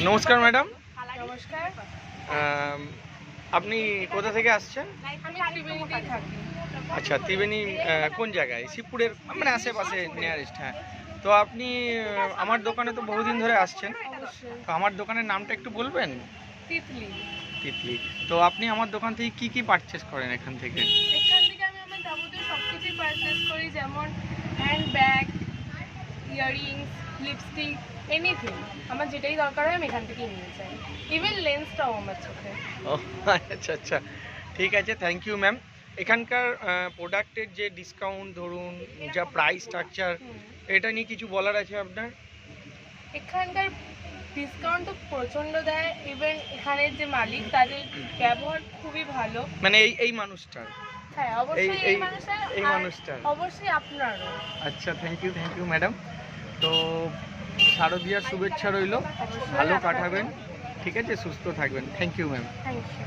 নমস্কার ম্যাডাম। নমস্কার। আপনি কোথা থেকে আসছেন? আমি ত্রিবেণীতে থাকি। আচ্ছা, ত্রিবেণী কোন জায়গায়? শিবপুরের মানে আশেপাশে নিয়ারেস্ট। হ্যাঁ, তো আপনি আমার দোকানে তো বহুদিন ধরে আসছেন, অবশ্যই। তো আমার দোকানের নামটা একটু বলবেন? তিতলি। তিতলি। তো আপনি আমার দোকান থেকে কি কি পারচেস করেন এখান থেকে? এখান থেকে আমি আমার যাবতীয় সবকিছুই পারচেস করি, যেমন হ্যান্ডব্যাগ, ইয়াররিংস, লিপস্টিক, এনিথিং। আমার যেটাই দরকার হয় আমি এখান থেকেই নিয়ে যাই। ইভেন লেন্সটাও আমার চোখে। ও আচ্ছা আচ্ছা, ঠিক আছে, থ্যাংক ইউ ম্যাম। এখানকার প্রোডাক্টের যে ডিসকাউন্ট ধরুন, যা প্রাইস স্ট্রাকচার, এটা নিয়ে কিছু বলার আছে আপনার? এখানকার ডিসকাউন্ট তো প্রচণ্ড দেয়। ইভেন এখানের যে মালিক, তাদের ব্যবহার খুবই ভালো। মানে এই মানুষটার? হ্যাঁ, অবশ্যই এই এই মানুষটার, মানুষটার। অবশ্যই আপনারও। আচ্ছা, থ্যাংক ইউ ম্যাডাম। তো শারদীয়ার শুভেচ্ছা রইল, ভালো কাটাবেন, ঠিক আছে, সুস্থ থাকবেন। Thank you ma'am. Thank you.